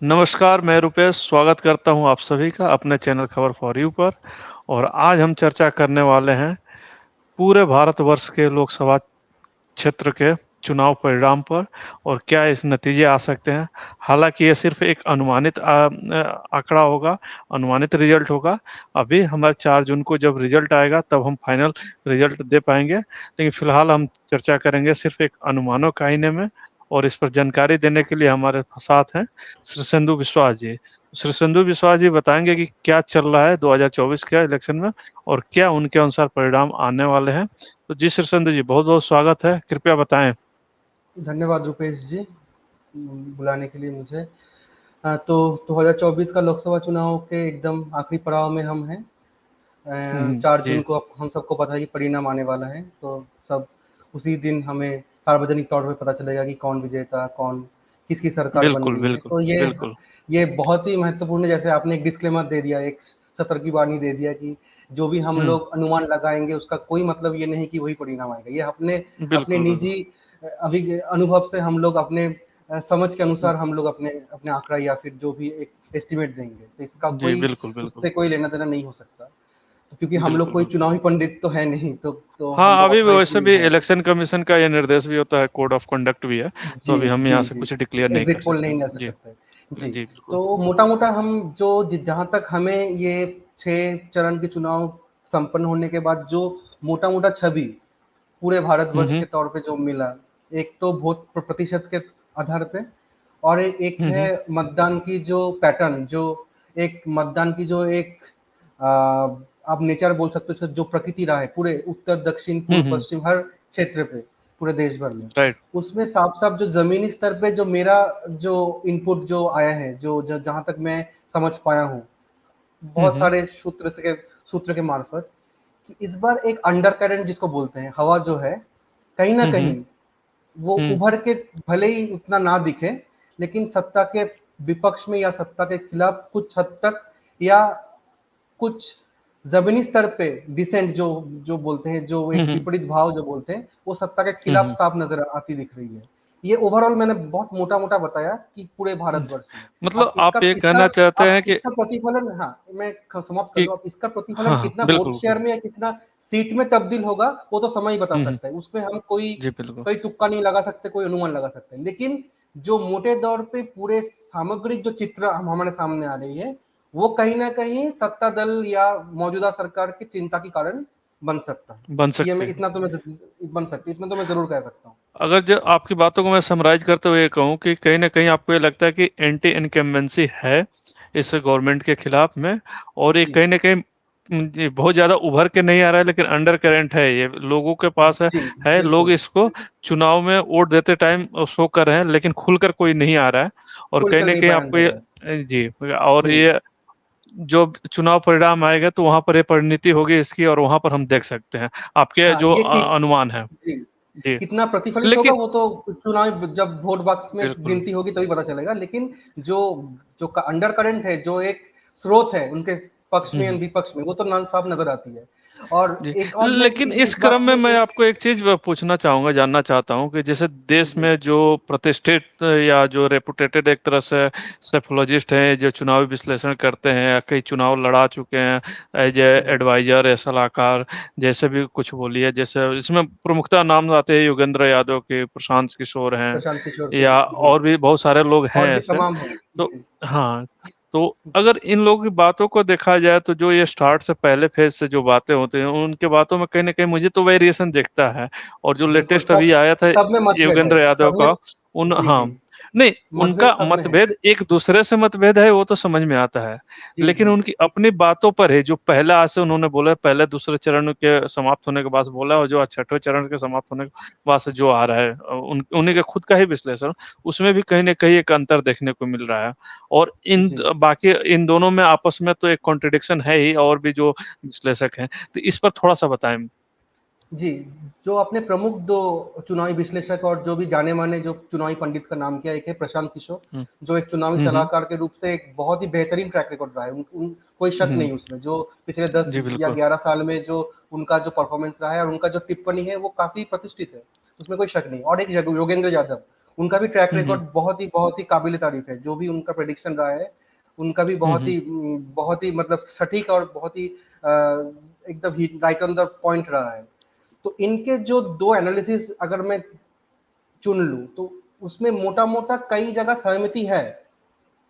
नमस्कार, मैं रुपेश स्वागत करता हूँ आप सभी का अपने चैनल खबर फॉर यू पर। और आज हम चर्चा करने वाले हैं पूरे भारतवर्ष के लोकसभा क्षेत्र के चुनाव परिणाम पर और क्या इस नतीजे आ सकते हैं। हालांकि ये सिर्फ एक अनुमानित आंकड़ा होगा, अनुमानित रिजल्ट होगा। अभी हमारे 4 जून को जब रिजल्ट आएगा तब हम फाइनल रिजल्ट दे पाएंगे, लेकिन फिलहाल हम चर्चा करेंगे सिर्फ एक अनुमानों के आईने में। और इस पर जानकारी देने के लिए हमारे साथ हैं श्री संधु विश्वास जी। श्री संधु विश्वास जी बताएंगे कि क्या चल रहा है 2024 के इलेक्शन में और क्या उनके अनुसार परिणाम आने वाले हैं। तो जी श्री संधु जी, बहुत बहुत स्वागत है, कृपया बताएं। धन्यवाद रुपेश जी बुलाने के लिए मुझे। तो 2024 का लोकसभा चुनाव के एकदम आखिरी पड़ाव में हम हैं। 4 जी जून को हम सबको पता है कि परिणाम आने वाला है, तो सब उसी दिन हमें सार्वजनिक तौर पे पता चलेगा कि कौन विजेता, कौन किसकी सरकार बन बिल्कुल रही है। बिल्कुल तो बिल्कुल। ये बहुत ही महत्वपूर्ण है। जैसे आपने एक डिस्क्लेमर दे दिया, एक सतर्क वाणी दे दिया कि जो भी हम हम्म। लोग अनुमान लगाएंगे उसका कोई मतलब ये नहीं कि वही परिणाम आएगा। ये अपने अपने बिल्कुल बिल्कुल। निजी अभी अनुभव से हम लोग अपने समझ के अनुसार हम लोग अपने अपने आंकड़ा या फिर जो भी एक एस्टिमेट देंगे, तो इसका जी कोई बिल्कुल बिल्कुल उससे कोई लेना देना नहीं हो सकता। तो क्योंकि हम लोग बिल्कुल कोई बिल्कुल। चुनावी पंडित तो है नहीं, तो हम हाँ, लोग अभी ऑथराइज वैसे नहीं भी है। इलेक्शन कमीशन का ये निर्देश भी होता है, कोड ऑफ कंडक्ट भी है। तो जी अभी हम जी यहाँ से जी कुछ डिक्लेयर नहीं कर एग्जिट पोल सकते। नहीं ले जी सकते। जी, जी बिल्कुल। तो मोटा मोटा हम जो जहाँ तक हमें ये 6 चरण के चुनाव संपन्न होने के बाद जो मोटा मोटा छवि पूरे भारतवर्ष हम्म के तौर पे जो मिला, एक तो वोट प्रतिशत के आधार पे, और एक है हम्म मतदान की जो पैटर्न, जो एक मतदान की जो एक आप नेचर बोल सकते हो, जो प्रकृति रहा है पूरे उत्तर दक्षिण पूर्व हम्म। पश्चिम हर क्षेत्र पे, पूरे देश भर में। राइट। उसमें साफ साफ जो जमीनी स्तर पे जो मेरा जो इनपुट जो आया है, जो जहाँ तक मैं समझ पाया हूँ बहुत हम्म सारे सूत्र के मार्फत, कि इस बार एक अंडर करंट जिसको बोलते हैं, हवा जो है कहीं ना हम्म कहीं वो हम्म उभर के भले ही उतना ना दिखे, लेकिन सत्ता के विपक्ष में या सत्ता के खिलाफ कुछ हद तक, या कुछ जमीनी स्तर पे डिसेंट जो जो बोलते हैं, जो एक हम्म विपरीत भाव जो बोलते हैं, वो सत्ता के खिलाफ हम्म। साफ नजर आती दिख रही है। ये ओवरऑल मैंने बहुत मोटा मोटा बताया कि पूरे भारतवर्ष में। मतलब अब इसका आप ये इसका कहना चाहते अब हैं कि इसका प्रतिफलन, हाँ मैं समाप्त कर कि दूं, अब इसका प्रतिफलन हाँ हाँ, कितना बिल्कुल वोट बिल्कुल। शेयर में या कितना सीट में तब्दील होगा वो तो समय ही बता सकता है। उसमें हम कोई जी बिल्कुल। कोई तुक्का नहीं लगा सकते, कोई अनुमान लगा सकते हैं। लेकिन जो मोटे तौर पे पूरे सामग्रिक जो चित्र हम हमारे सामने आ रही है, वो कहीं ना कहीं सत्ता दल या मौजूदा सरकार की चिंता के कारण बन सकता है। बन ये सकते मैं हैं। इतना तो मैं बन सकती, इतना तो मैं जरूर कह सकता हूँ। अगर जो आपकी बातों को मैं समराइज करते हुए ये कहूँ कि कहीं न कहीं आपको ये लगता है कि एंटी इनकम्बेंसी है इस गवर्नमेंट के खिलाफ में, और ये जी कहीं न कहीं जी बहुत ज़्यादा उभर के नहीं आ रहा है, लेकिन अंडर करंट है, ये लोगों के पास जी है लोग बिल्कुल। इसको चुनाव में वोट देते टाइम शो कर रहे हैं, लेकिन खुलकर कोई नहीं आ रहा है। और कहीं खुलकर न नहीं कहीं बयान आपको दे ये रहा है। जी, और जी ये जो चुनाव परिणाम आएगा तो वहाँ पर ये परिणति होगी इसकी, और वहाँ पर हम देख सकते हैं आपके हाँ, जो ये कि अनुमान है। जी जी, कितना प्रतिफलित होगा लेकिन वो तो चुनाव जब वोट बॉक्स में बिल्कुल। गिनती होगी तभी पता चलेगा। लेकिन जो जो अंडर करंट है, जो एक स्रोत है उनके पक्ष में या हुँ। विपक्ष में, वो तो साफ नजर आती है। और जी, एक और मैं लेकिन इस इस क्रम बात में को मैं आपको एक चीज़ पूछना चाहूँगा, जानना चाहता हूँ कि जैसे देश जी में जो प्रतिष्ठित या जो रेपुटेटेड एक तरह से सेफोलॉजिस्ट हैं, जो चुनावी विश्लेषण करते हैं या कई चुनाव लड़ा चुके हैं एज ए जी एडवाइजर या सलाहकार, जैसे भी कुछ बोलिए, जैसे इसमें प्रमुखतः नाम आते हैं योगेंद्र यादव के, प्रशांत किशोर हैं प्रशांत किशोर के। या जी और भी बहुत सारे लोग हैं और भी ऐसे। तमाम हैं। तो जी हाँ, तो अगर इन लोगों की बातों को देखा जाए तो जो ये स्टार्ट से पहले फेज से जो बातें होती हैं उनके बातों में कहीं न कहीं मुझे तो वेरिएशन दिखता है। और जो बिल्कुल, लेटेस्ट सब अभी आया था सब में मतभेद है, योगेंद्र यादव सब में। का, उन जी हाँ, जी नहीं, मतभेद उनका सब में है। मतभेद एक दूसरे से मतभेद है वो तो समझ में आता है। जी लेकिन जी उनकी अपनी बातों पर है, जो पहले आज से उन्होंने बोला, पहले दूसरे चरण के समाप्त होने के बाद बोला, और जो आज छठवें चरण के समाप्त होने के बाद से जो आ रहा है उन्हीं का खुद का ही विश्लेषण, उसमें भी कहीं न कहीं एक अंतर देखने को मिल रहा है। और जी बाकी इन दोनों में आपस में तो एक कॉन्ट्रडिक्शन है ही, और भी जो विश्लेषक हैं। तो इस पर थोड़ा-सा बताएँ? जी, जो आपने प्रमुख 2 चुनावी विश्लेषक और जो भी जाने-माने जो चुनावी पंडित का नाम किया, एक है प्रशांत किशोर, हुँ। जो एक चुनावी हुँ, हुँ। सलाहकार के रूप से एक बहुत ही बेहतरीन ट्रैक रिकॉर्ड रहा है। उन उन कोई शक हुँ। नहीं उसमें, जो पिछले 10 जी, या बिल्कुल। 11 साल में जो उनका जो परफॉर्मेंस रहा है और उनका जो टिप्पणी है, वो काफ़ी प्रतिष्ठित है, उसमें कोई शक नहीं। और एक योगेंद्र यादव, उनका भी ट्रैक हम्म, रिकॉर्ड बहुत ही काबिल तारीफ है। जो भी उनका प्रेडिक्शन रहा है, उनका भी हम्म, बहुत ही मतलब सटीक और बहुत ही एकदम राइट ऑन द पॉइंट रहा है। तो इनके जो दो एनालिसिस अगर मैं चुन लूं तो उसमें मोटा मोटा कई जगह सहमति है,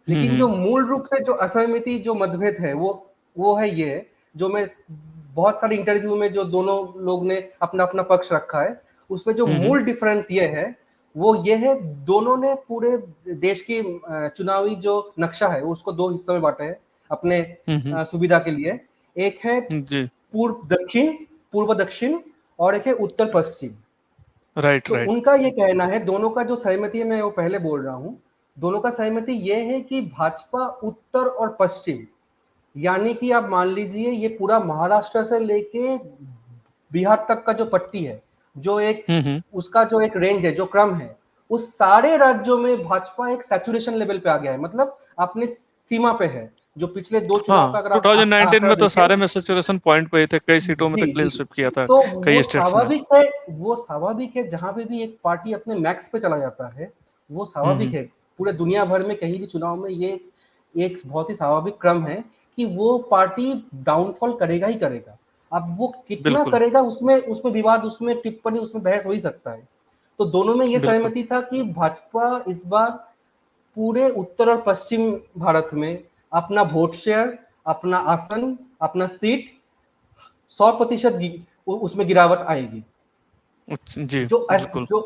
लेकिन जो हम्म, मूल रूप से जो असहमति जो मतभेद है वो है ये, जो मैं बहुत सारे इंटरव्यू में जो दोनों लोग ने अपना अपना पक्ष रखा है, उसमें जो हम्म, मूल डिफरेंस ये है वो ये है, दोनों ने पूरे देश की चुनावी जो नक्शा है उसको दो हिस्सों में बांटा है अपने हम्म, सुविधा के लिए। एक है जी, पूर्व दक्षिण, और एक है उत्तर पश्चिम। राइट, तो राइट, उनका ये कहना है, दोनों का जो सहमति है मैं वो पहले बोल रहा हूँ, दोनों का सहमति ये है कि भाजपा उत्तर और पश्चिम, यानी कि आप मान लीजिए ये पूरा महाराष्ट्र से लेके बिहार तक का जो पट्टी है, जो एक हम्म, उसका जो एक रेंज है, जो क्रम है, उस सारे राज्यों में भाजपा एक सैचुरेशन लेवल पे आ गया है, मतलब अपने सीमा पे है। जो पिछले दो चुनाव का हाँ, अगर आप 2019 आंकड़ा में तो देखें, सारे में सैचुरेशन पॉइंट पे ही थे, कई सीटों में तो जी क्लीन जी, स्वीप किया था तो कई स्टेट्स में। वो स्वाभाविक है, जहां पे भी एक पार्टी अपने मैक्स पे चला जाता है, वो स्वाभाविक हम्म, है। पूरे दुनिया भर में कहीं भी चुनाव में ये एक बहुत ही स्वाभाविक क्रम है कि वो पार्टी डाउनफॉल करेगा ही करेगा। अब वो कितना बिल्कुल, करेगा उसमें उसमें विवाद, उसमें टिप्पणी, उसमें बहस हो ही सकता है। तो दोनों में ये बिल्कुल, सहमति था कि भाजपा इस बार पूरे उत्तर और पश्चिम भारत में अपना वोट शेयर, अपना आसन, अपना सीट 100% उसमें गिरावट आएगी। जी, बिल्कुल, जो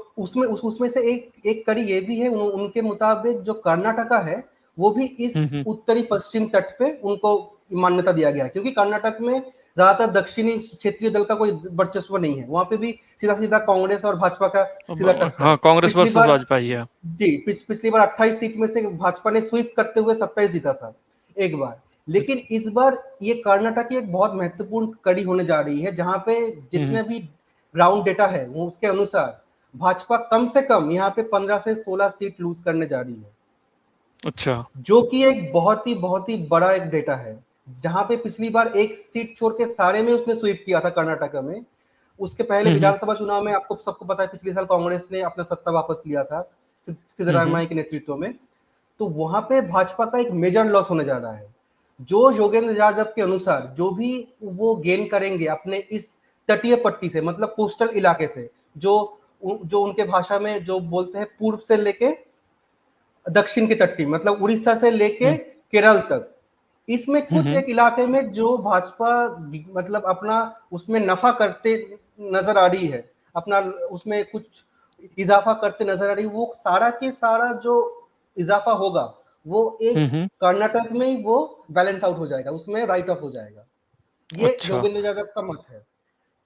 उसमें से एक कड़ी ये भी है, उनके मुताबिक जो कर्नाटका है वो भी इस हम्म, उत्तरी पश्चिम तट पे उनको मान्यता दिया गया है, क्योंकि कर्नाटक में ज्यादातर दक्षिणी क्षेत्रीय दल का कोई वर्चस्व नहीं है, वहां पे भी सीधा सीधा कांग्रेस और भाजपा का सीधा टक्कर। हाँ, कांग्रेस पिछली वर्सेस बार वाजपेयी है। जी पिछली बार 28 सीट में से भाजपा ने स्वीप करते हुए 27 जीता था एक बार। लेकिन इस बार ये कर्नाटक की एक बहुत महत्वपूर्ण कड़ी होने जा रही है, जहां पे हम्म, जितने भी ग्राउंड डेटा है वो उसके अनुसार भाजपा कम से कम यहाँ पे 15 से 16 सीट लूज करने जा रही है, अच्छा, जो कि एक बहुत ही बड़ा एक डेटा है। जहां पे पिछली बार एक सीट छोड़ के सारे में उसने स्वीप किया था कर्नाटक में। उसके पहले हम्म, विधानसभा चुनाव में आपको सबको पता है पिछले साल कांग्रेस ने अपना सत्ता वापस लिया था हम्म, सिद्धरामैया के नेतृत्व में। तो वहां पे भाजपा का एक मेजर लॉस होने जा रहा है। जो योगेंद्र यादव के अनुसार जो भी वो गेन करेंगे अपने इस तटीय पट्टी से, मतलब कोस्टल इलाके से, जो उनके भाषा में जो बोलते हैं पूर्व से लेके दक्षिण की तट्टी, मतलब उड़ीसा से लेके हम्म, केरल तक, इसमें कुछ हम्म, एक इलाके में जो भाजपा मतलब अपना उसमें नफा करते नजर आ रही है, अपना उसमें कुछ इजाफा करते नजर आ रही है, वो सारा के सारा जो इजाफा होगा वो एक हम्म, कर्नाटक में ही वो बैलेंस आउट हो जाएगा, उसमें राइट ऑफ हो जाएगा। ये अच्छा, योगेंद्र यादव का मत है।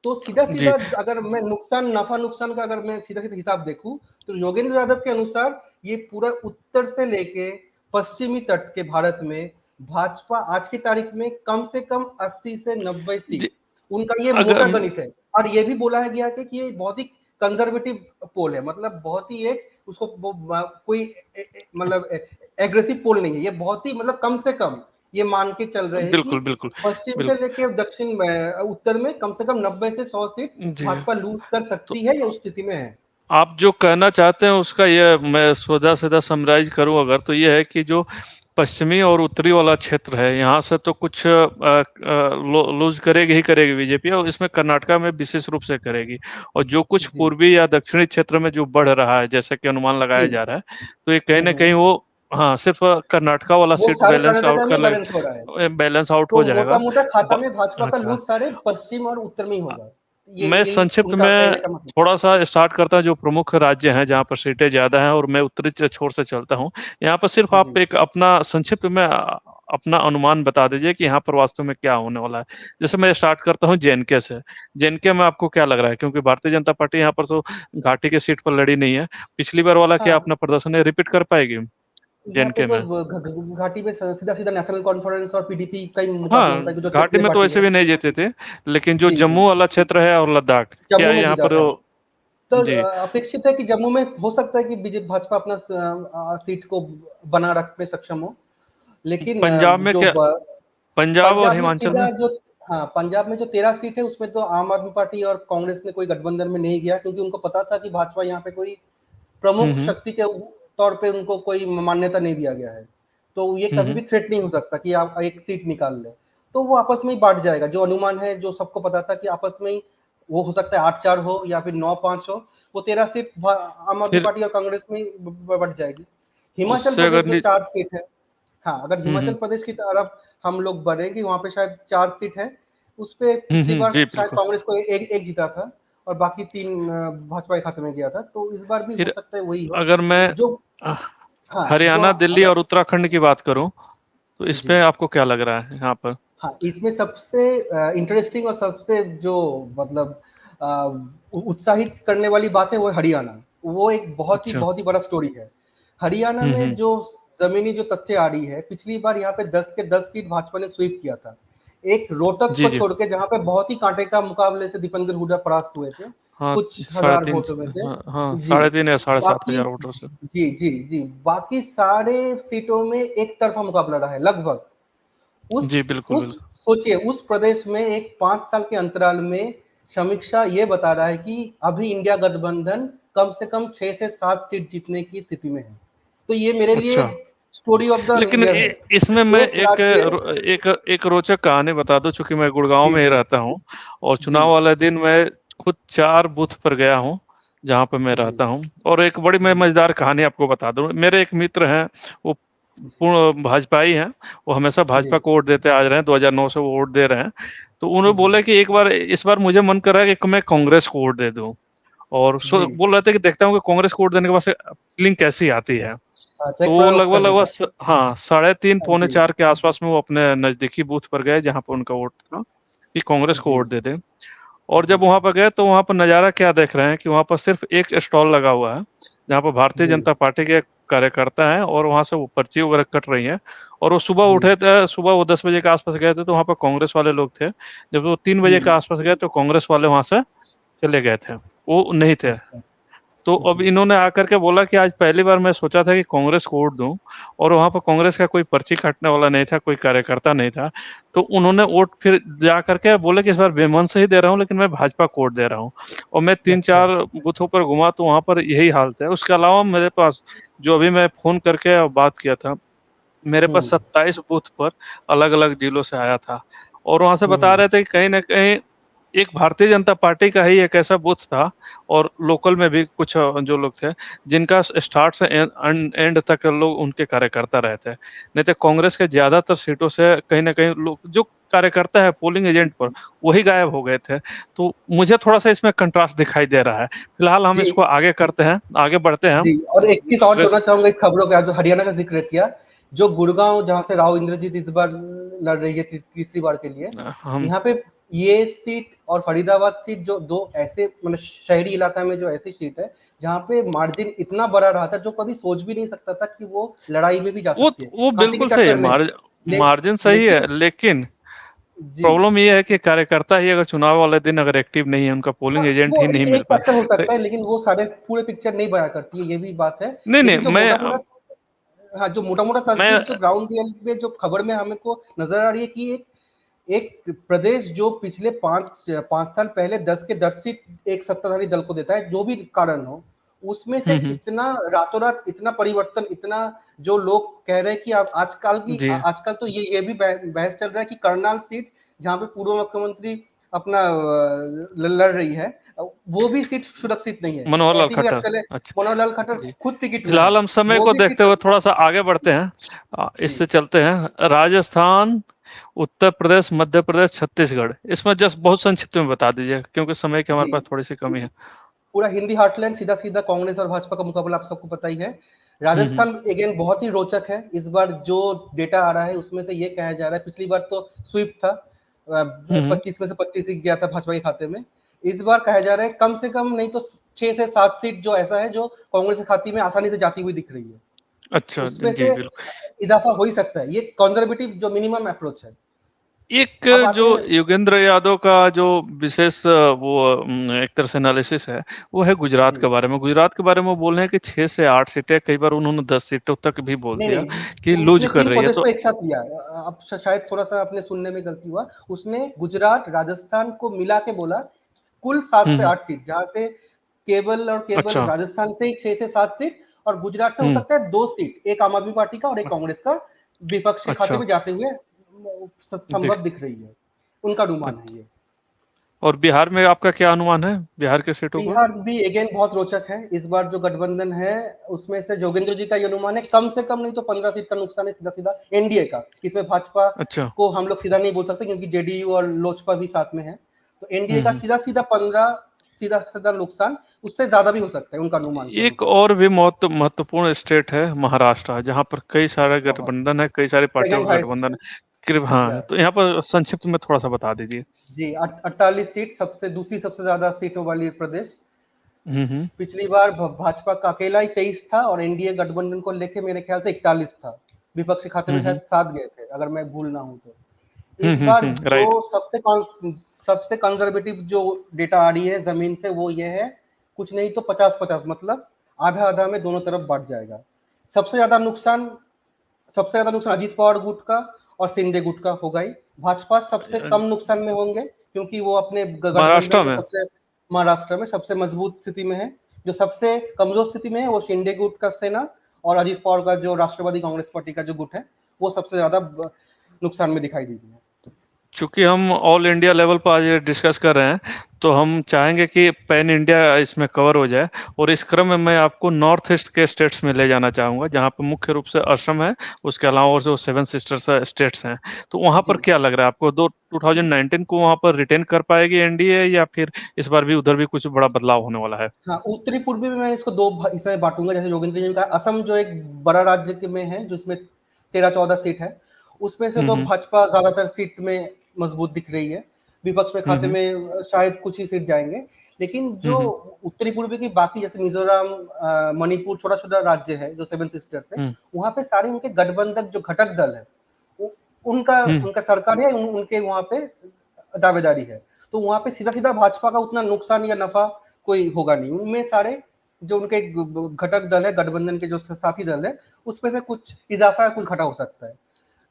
तो सीधा सीधा जी, अगर मैं नुकसान नफा नुकसान का अगर मैं सीधा सीधा हिसाब देखूं, तो योगेंद्र यादव के अनुसार ये पूरा उत्तर से लेके पश्चिमी तट के भारत में भाजपा आज की तारीख में कम से कम 80 से 90 जी, सीट, उनका ये अगर मोटा गणित है। और ये भी बोला गया है कि ये बहुत ही कंजर्वेटिव पोल है, मतलब बहुत ही एक उसको कोई मतलब एग्रेसिव पोल नहीं है, ये बहुत ही मतलब कम से कम ये मान के चल रहे हैं कि बिल्कुल, बिल्कुल, पश्चिम से बिल्कुल, लेके दक्षिण में उत्तर में कम से कम 90 से 100 सीट जी, भाजपा लूज कर तो सकती है या उस स्थिति में है। आप जो कहना चाहते हैं उसका ये मैं सीधा-सीधा समराइज़ करूँ अगर तो ये है कि जो पश्चिमी और उत्तरी वाला क्षेत्र है, यहाँ से तो कुछ लूज़ करेगी ही करेगी बीजेपी और इसमें कर्नाटका में विशेष रूप से करेगी। और जो कुछ जी पूर्वी या दक्षिणी क्षेत्र में जो बढ़ रहा है, जैसे कि अनुमान लगाया हम्म जा रहा है, तो ये कहीं न हम्म, कहीं वो हाँ, सिर्फ़ कर्नाटका वाला वो सीट सारे कर्नाटका में बैलेंस हो रहा है। बैलेंस आउट हो तो मोटा जाएगा। मोटा खाता ब में भाजपा का अच्छा। लूज सारे पश्चिम और उत्तर में ही होगा। ये मैं यही संक्षिप्त उनका कहने में का मतलब। थोड़ा-सा स्टार्ट करता हूँ जो प्रमुख राज्य हैं जहाँ पर सीटें ज़्यादा हैं और मैं उत्तरी छोर से चलता हूँ। यहाँ पर सिर्फ़ आप जी एक अपना संक्षिप्त में अपना अनुमान बता दीजिए कि यहाँ पर वास्तव में क्या होने वाला है। जैसे मैं स्टार्ट करता हूँ जेएनके से। जेएनके में आपको क्या लग रहा है? क्योंकि भारतीय जनता पार्टी यहाँ पर तो घाटी की सीट पर लड़ी नहीं है। पिछली बार वाला क्या हाँ, अपना प्रदर्शन है रिपीट कर पाएगी यहाँ पे जेएनके तो में? घाटी में सीधा सीधा नेशनल कॉन्फ्रेंस और पीडीपी का ही मुकाबला हाँ, होता है, जो घाटी क्षेत्रीय में तो पार्टी वैसे है। भी नहीं जीते थे, लेकिन जो जी जी, जम्मू वाला क्षेत्र है और लद्दाख, क्या जम्मू में यहाँ जीता पर था। तो जी। अपेक्षित है कि जम्मू में हो सकता है कि बीजेपी भाजपा अपना सीट को बना रखने में सक्षम हो, लेकिन पंजाब में जो क्या पंजाब और पंजाब में हिमाचल में? सीधा जो हाँ, पंजाब में जो 13 सीट है उसमें तो आम आदमी पार्टी और कांग्रेस ने कोई गठबंधन में नहीं गया, क्योंकि उनको पता था कि भाजपा यहाँ पे कोई प्रमुख शक्ति के तौर पे उनको कोई मान्यता नहीं दिया गया है, तो ये कभी भी थ्रेट नहीं हो सकता कि आप एक सीट निकाल लें। तो वो आपस में ही बांट जाएगा। जो अनुमान है, जो सबको पता था कि आपस में ही वो हो सकता है 8-4 हो या फिर 9-5 हो, वो 13 सीट आम आदमी फिर पार्टी और कांग्रेस में बट जाएगी। हिमाचल उससे प्रदेश अगर जो 4 सीट है, हाँ, अगर हिमाचल हम्म प्रदेश की तरफ हम लोग बढ़ेंगे, वहाँ पे शायद 4 सीट है। उस पे पिछली बार जी शायद बिल्कुल। कांग्रेस को एक जीता था और बाकी 3 भाजपा के खाते में गया था। तो इस बार भी हो फिर सकता है वही हो। अगर मैं जो हाँ, जो हरियाणा, दिल्ली अगर और उत्तराखंड की बात करूं, तो इस पे जी, आपको क्या लग रहा है यहाँ पर? हाँ, इसमें सबसे इंटरेस्टिंग और सबसे जो मतलब उत्साहित करने वाली बात है वो है हरियाणा। वो एक अच्छा। बहुत ही बड़ा स्टोरी है। हरियाणा में हम्म। जो ज़मीनी जो तथ्य आ रही है, पिछली बार यहाँ पे 10 के 10 सीट भाजपा ने स्वीप किया था। एक रोहतक जी को जी। छोड़ के, जहाँ पे बहुत ही कांटे का मुकाबले से दीपेंद्र हुड्डा परास्त हुए थे, हाँ, कुछ साढ़े हजार तीन। वोटों में से। हाँ हाँ, जी, 3.5 या 7.5 बाकी हजार वोटर से। जी, बाकी सारे सीटों में एक तरफा मुकाबला रहा है लगभग। उस जी बिल्कुल उस बिल्कुल। सोचिए, उस प्रदेश में एक 5 साल के अंतराल में समीक्षा ये बता रहा है कि अभी इंडिया गठबंधन कम से कम 6 से 7 सीट जीतने की स्थिति में है। तो ये मेरे लिए अच्छा, स्टोरी ऑफ द लेकिन ईयर है। इसमें मैं एक राज्य एक रोचक कहानी बता दूं, चूंकि मैं गुड़गांव जी, में ही जी, रहता हूं और जी, चुनाव वाले दिन मैं खुद 4 बूथ पर गया हूं जहां पर मैं जी, रहता हूं। और एक बड़ी मैं जी, मजेदार कहानी आपको बता दूं। मेरे एक मित्र हैं, वो जी, पूर्ण भाजपाई हैं। वो हमेशा भाजपा जी, को वोट देते आ रहे हैं, 2009 से वो वोट दे रहे हैं। तो उन्होंने जी, बोला कि एक बार, इस बार मुझे मन कर रहा है कि मैं कांग्रेस को वोट दे दूं। और जी। बोल रहे थे कि देखता हूँ कि कांग्रेस को वोट देने के बाद से फीलिंग कैसी आती है। अच्छा, तो एक वो प्रयोग लगभग कर लगभग देता हाँ, 3:30 है। पौने जी, 4 के आसपास में वो अपने नजदीकी बूथ पर गए जहाँ पे उनका वोट था, कि कांग्रेस को जी, वोट दे दें। और जी, जब वहां पर गए तो वहां पर नजारा क्या देख रहे हैं कि वहां पर सिर्फ एक स्टॉल लगा हुआ है जहाँ पर भारतीय जी, जनता पार्टी के कार्यकर्ता हैं, और वहां से वो पर्ची वगैरह कट रही है। और वो सुबह जी, उठे थे, सुबह वो 10 बजे के आसपास गए थे तो वहां पर कांग्रेस वाले लोग थे। जब वो 3 बजे के जी। आसपास गए तो कांग्रेस वाले वहां से चले गए थे, वो नहीं थे। अच्छा, तो अब जी, इन्होंने आकर के बोला कि आज पहली बार मैं सोचा था कि कांग्रेस को वोट दूं, और वहां पर कांग्रेस का कोई पर्ची काटने वाला नहीं था, कोई कार्यकर्ता नहीं था। तो उन्होंने वोट फिर जा करके बोले कि इस बार बेमन से ही दे रहा हूं, लेकिन मैं भाजपा को वोट दे रहा हूं। और मैं तीन अच्छा। चार बूथों पर घुमा तो वहां पर यही हालत है। उसके अलावा मेरे पास, जो अभी मैं फोन करके बात किया था, मेरे पास हुँ, 27 बूथ पर अलग अलग जिलों से आया था। और वहां से बता हुँ, रहे थे कि कहीं ना कहीं एक भारतीय जनता पार्टी का ही एक ऐसा बूथ था, और लोकल में भी कुछ जो लोग थे, जिनका स्टार्ट से एंड तक लोग उनके कार्यकर्ता रहे थे। नहीं तो कांग्रेस के ज्यादातर सीटों से कहीं ना कहीं लोग जो कार्यकर्ता है पोलिंग एजेंट पर, वही गायब हो गए थे। तो मुझे थोड़ा सा इसमें कंट्रास्ट दिखाई दे रहा है। फिलहाल हम जी, इसको आगे करते हैं, आगे बढ़ते हैं जी। और एक चीज़ और दूसरे जोड़ना चाहूँगा इस खबरों का, जो हरियाणा का ज़िक्र किया, जो गुड़गाँव जहाँ से राव इंद्रजीत इस बार लड़ रही है तीसरी बार के लिए, हम। यहाँ पे ये सीट और फरीदाबाद सीट, जो 2 ऐसे मतलब शहरी इलाका में जो ऐसी सीट है, जहाँ पे मार्जिन इतना बड़ा रहा था, जो कभी सोच भी नहीं सकता था कि वो लड़ाई में भी जा सकती है। वो कांटे की बिल्कुल सही है, टक्कर नहीं। ले मार्जिन सही है, लेकिन लेकिन जी। प्रॉब्लम ये है कि कार्यकर्ता ही अगर चुनाव वाले दिन अगर एक्टिव नहीं है, उनका पोलिंग हाँ, एजेंट वो ही नहीं मिल एक पाए फैक्टर हो तो। सकता है, लेकिन वो सारे पूरे पिक्चर नहीं बयाँ करती है, ये भी बात है। नहीं नहीं, लेकिन जो मोटा-मोटा, हाँ, जो मोटा-मोटा मैं तस्वीर जो ग्राउंड रियल पे जो खबर में हमको नज़र आ रही है कि एक एक प्रदेश जो पिछले 5 साल पहले 10 के 10 सीट एक सत्ताधारी दल को देता है, जो भी कारण हो, उसमें से हम्म। इतना रातों-रात इतना परिवर्तन, इतना जो लोग कह रहे हैं कि अब जी। आजकल तो ये भी बहस चल रहा है कि करनाल सीट, जहाँ पे पूर्व मुख्यमंत्री अपना लड़ रही है, वो भी सीट सुरक्षित नहीं है। मनोहर लाल ऐसी भी खट्टर। अटकलें, अच्छा। मनोहर लाल खट्टर जी। खुद टिकट में हैं, फिलहाल हम समय वो को भी सीट देखते हुए थोड़ा सा आगे बढ़ते हैं। जी। इससे चलते हैं राजस्थान, उत्तर प्रदेश, मध्य प्रदेश, छत्तीसगढ़। इसमें जस्ट बहुत संक्षिप्त में बता दीजिए, क्योंकि समय की हमारे जी, पास थोड़ी सी कमी है। पूरा हिंदी हार्टलैंड, सीधा-सीधा कांग्रेस और भाजपा का मुकाबला आप सबको पता ही है। हम्म। राजस्थान अगेन बहुत ही रोचक है। इस बार जो डेटा आ रहा है उसमें से ये कहा जा रहा है, पिछली बार तो स्वीप था, हम्म। 25 में से 25 ही गया था भाजपा के खाते में। इस बार कहा जा रहा है कम से कम नहीं तो 6 से 7 सीट जो ऐसा है जो कांग्रेस के खाते में आसानी से जाती हुई दिख रही है। अच्छा उसमें जी से बिल्कुल। इज़ाफ़ा हो ही सकता है। ये कंज़र्वेटिव जो मिनिमम अप्रोच है। एक अब जो आते हैं योगेंद्र यादव का जो विशेष वो एक तरह से एनालिसिस है, वो है गुजरात के जी। बारे में। गुजरात के बारे में वो बोल रहे हैं कि 6 से 8 सीटें, कई बार उन्होंने 10 सीटों तक भी बोल नहीं, दिया नहीं, कि लूज उसने कर 3 रही है। प्रदेश को तो एक साथ लिया। अब शायद थोड़ा-सा अपने सुनने में गलती हुआ। उसने गुजरात, राजस्थान को मिला के बोला कुल 7 से हम्म 8 सीट, जहाँ पे केवल और केवल अच्छा। राजस्थान से 6 से 7 सीट और गुजरात से हो हम्म। सकता है 2 सीट, एक आम आदमी पार्टी का और एक कांग्रेस का विपक्ष के खाते अच्छा। में जाते हुए दिख संभव दिख रही है, उनका अनुमान है अच्छा। ये। और बिहार में आपका क्या अनुमान है, बिहार के सीटों का? बिहार भी अगेन बहुत रोचक है। इस बार जो गठबंधन है उसमें से जोगेंद्र जी का ये अनुमान है कम से कम नहीं तो 15 सीट का नुकसान है सीधा सीधा एनडीए का। इसमें भाजपा अच्छा। को हम लोग सीधा नहीं बोल सकते क्योंकि जेडीयू और लोजपा भी साथ में है। तो एनडीए का हम्म। सीधा सीधा 15 सीधा सीधा नुकसान, उससे ज्यादा भी हो सकता है उनका अनुमान के एक अनुसार। और भी महत्वपूर्ण स्टेट है महाराष्ट्र, जहाँ पर कई सारे बहुत गठबंधन है, कई सारी पार्टियों सेकंड का हाईएस्ट गठबंधन है। है। हाँ, या तो यहाँ पर संक्षिप्त में थोड़ा सा बता दीजिए। जी 48 सीट, सबसे दूसरी सबसे ज्यादा सीटों वाली प्रदेश। हम्म। पिछली बार भाजपा का अकेला ही 23 था और एनडीए गठबंधन को लेके मेरे ख्याल से 41 था। विपक्ष के खाते में शायद हम्म। 7 गए थे अगर मैं भूल ना हूं तो। इस बार जो राइट। सबसे कंजर्वेटिव जो डेटा आ रही है जमीन से वो ये है, कुछ नहीं तो 50-50, मतलब आधा आधा में दोनों तरफ बढ़ जाएगा। सबसे ज्यादा नुकसान सबसे ज्यादा नुकसान अजीत पवार गुट का और शिंदे गुट का होगा ही। भाजपा सबसे कम नुकसान में होंगे क्योंकि वो अपने गठबंधन महाराष्ट्र में में। सबसे महाराष्ट्र में सबसे मजबूत स्थिति में है। जो सबसे कमजोर स्थिति में है वो शिंदे गुट का सेना और अजीत पवार का जो राष्ट्रवादी कांग्रेस पार्टी का जो गुट है वो सबसे ज्यादा नुकसान में दिखाई दीजिए। चूंकि हम ऑल इंडिया लेवल पर आज डिस्कस कर रहे हैं, तो हम चाहेंगे कि पैन इंडिया इसमें कवर हो जाए। और इस क्रम में मैं आपको नॉर्थ ईस्ट के स्टेट्स में ले जाना चाहूँगा, जहाँ पर मुख्य रूप से असम है, उसके अलावा और जो सेवन सिस्टर्स स्टेट्स हैं। तो वहाँ पर जी क्या लग रहा है आपको, 2019 को वहाँ पर रिटेन कर पाएगी एनडीए, या फिर इस बार भी उधर भी कुछ बड़ा बदलाव होने वाला है? हाँ, उत्तरी पूर्वी में मैं इसको दो हिस्से में बांटूंगा। जैसे योगेंद्र जी ने कहा असम जो एक बड़ा राज्य में है जिसमें 13-14 सीट है, उसमें से तो हम्म। भाजपा ज्यादातर सीट में मजबूत दिख रही है। विपक्ष में खाते हम्म। में शायद कुछ ही सीट जाएंगे। लेकिन जो हम्म। उत्तरी पूर्वी की बाकी जैसे मिजोरम, मणिपुर छोटा छोटा राज्य है जो सेवन सिस्टर्स है, हम्म। वहां पे सारे उनके गठबंधन जो घटक दल है उनका हम्म। उनका सरकार है, उनके वहां पे दावेदारी है। तो वहां पे सीधा सीधा भाजपा का उतना नुकसान या नफा कोई होगा नहीं। उनमें सारे जो उनके घटक दल है, गठबंधन के जो साथी दल है, उसमें से कुछ इजाफा या कुछ घटा हो सकता है।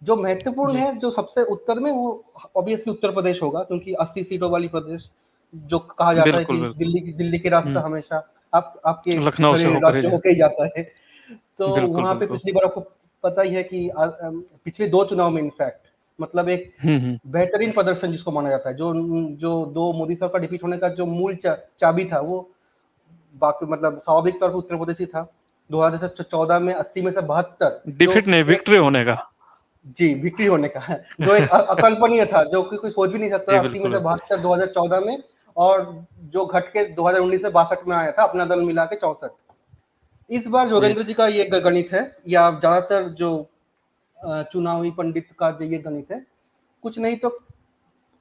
जो महत्वपूर्ण जी। है जो सबसे उत्तर में वो ऑब्वियसली उत्तर प्रदेश होगा क्योंकि 80 सीटों वाली प्रदेश जो कहा जाता है बिल्कुल कि बिल्कुल। दिल्ली के रास्ता हम्म। हमेशा आपके लखनऊ से घरेलू होकर ही राज्य जाए। होके ही जाता है। तो बिल्कुल वहां पे बिल्कुल। पिछली बार आपको पता ही है कि पिछले 2 चुनाव में इनफैक्ट मतलब एक हम्म। बेहतरीन प्रदर्शन जिसको माना जाता है, जो जो 2 मोदी साहब का डिफीट होने का जो मूल चाबी था वो बाकी मतलब स्वाभाविक तौर पर उत्तर प्रदेश ही था। 2014 में 80 में से 72 जो डिफिट नहीं, एक विक्ट्री होने का। जी बिक्री होने का है, जो एक अकल्पनीय था, जो कि कोई सोच भी नहीं सकता जी था। 80 में बिल्कुल से बिल्कुल। 72 2014 में, और जो घट के 2019 से 62 में आया था अपना दल मिला के 64। इस बार जी। योगेंद्र जी का ये गणित है या ज्यादातर जो चुनावी पंडित का जो ये गणित है, कुछ नहीं तो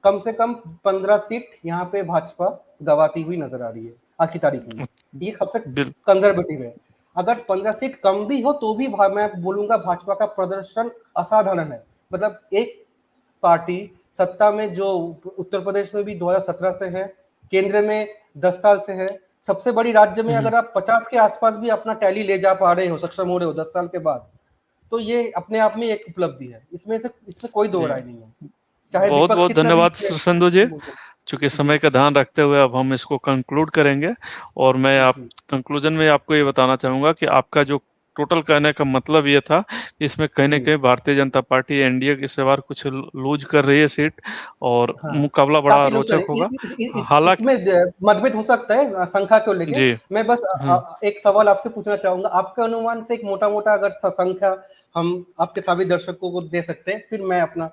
कम से कम 15 सीट यहाँ पे भाजपा गवाती हुई नजर आ रही है आज की तारीख में। ये सबसे बिल कंजर्वेटिव है। अगर 15 सीट कम भी हो तो भी मैं बोलूंगा भाजपा का प्रदर्शन असाधारण है। मतलब एक पार्टी सत्ता में जो उत्तर प्रदेश में भी 2017 से है, केंद्र में 10 साल से है, सबसे बड़ी राज्य में हम्म। अगर आप 50 के आसपास भी अपना टैली ले जा पा रहे हो, सक्षम हो रहे हो 10 साल के बाद, तो ये अपने आप में एक उपलब्धि है। इसमें कोई दो जी। राय नहीं है, चाहे बहुत विपक्ष बहुत कितना भी धन्यवाद संधू जी। बोल सकते। चूंकि जी समय का ध्यान रखते हुए अब हम इसको कंक्लूड करेंगे। और मैं आप जी कंक्लूजन में आपको ये बताना चाहूंगा कि आपका जो टोटल कहने का मतलब ये था कि इसमें कहीं न जी कहीं भारतीय जनता पार्टी एनडीए की इस बार कुछ लूज कर रही है सीट, और हाँ, मुकाबला बड़ा काफी लोग रोचक होगा। इसमें हालांकि मतभेद हो सकता है संख्या को लेके। जी। मैं बस हम्म। एक सवाल आपसे पूछना चाहूंगा, आपके अनुमान से एक मोटा मोटा अगर संख्या हम आपके सभी दर्शकों को दे सकते हैं, फिर मैं अपना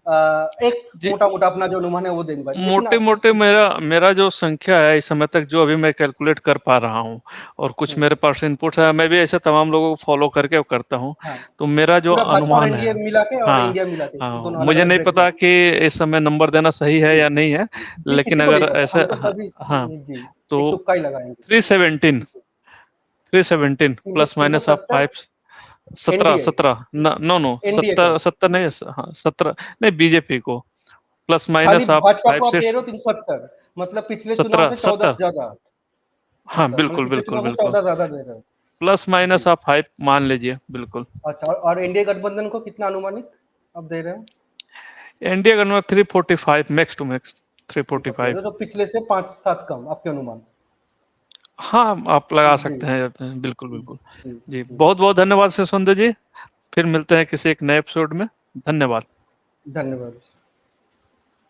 एक जी। मोटा मोटा अपना जो अनुमान है वो देंगे लेकिन मोटे मोटे मेरा मेरा जो संख्या है इस समय तक, जो अभी मैं कैलकुलेट कर पा रहा हूँ, और कुछ मेरे पास इनपुट्स है, मैं भी ऐसे तमाम लोगों को फॉलो करके करता हूँ। हाँ, तो मेरा जो पूरा भाजपा और अनुमान है, एनडीए मिला के और हाँ इंडिया मिला के हाँ, दोनों अलग मुझे अलग नहीं पता ब्रेकडाउन। कि इस समय नंबर देना सही है जी या नहीं है, जी, लेकिन किसी को नहीं अगर पता, ऐसे, हम तो हाँ, सभी हाँ, जी एक तो तुक्का ही लगाएंगे। 317, 317 plus minus of 370 five, 17 NDA 17, no no, NDA को, 70 70 नहीं, हाँ 17 नहीं, बीजेपी को प्लस खाली माइनस आप भाजपा फाइव को आप से दे रहे हो 370, मतलब पिछले चुनाव 17 से 14 17। ज्यादा। हाँ अच्छा, मतलब बिल्कुल पिछले बिल्कुल चुनाव से बिल्कुल। 14 ज्यादा दे रहे हो। प्लस माइनस जी आप 5 मान लीजिए, बिल्कुल। अच्छा, और एनडीए गठबंधन को कितना अनुमानित अब दे रहे हैं? India government 345, max to max okay, 345। तो पिछले से 5-7 कम आपके अनुमान। हाँ, आप लगा जी सकते हैं, बिल्कुल, बिल्कुल। जी जी, जी। बहुत-बहुत धन्यवाद शिव सुंदर जी। फिर मिलते हैं किसी एक नए एपिसोड में। धन्यवाद। धन्यवाद।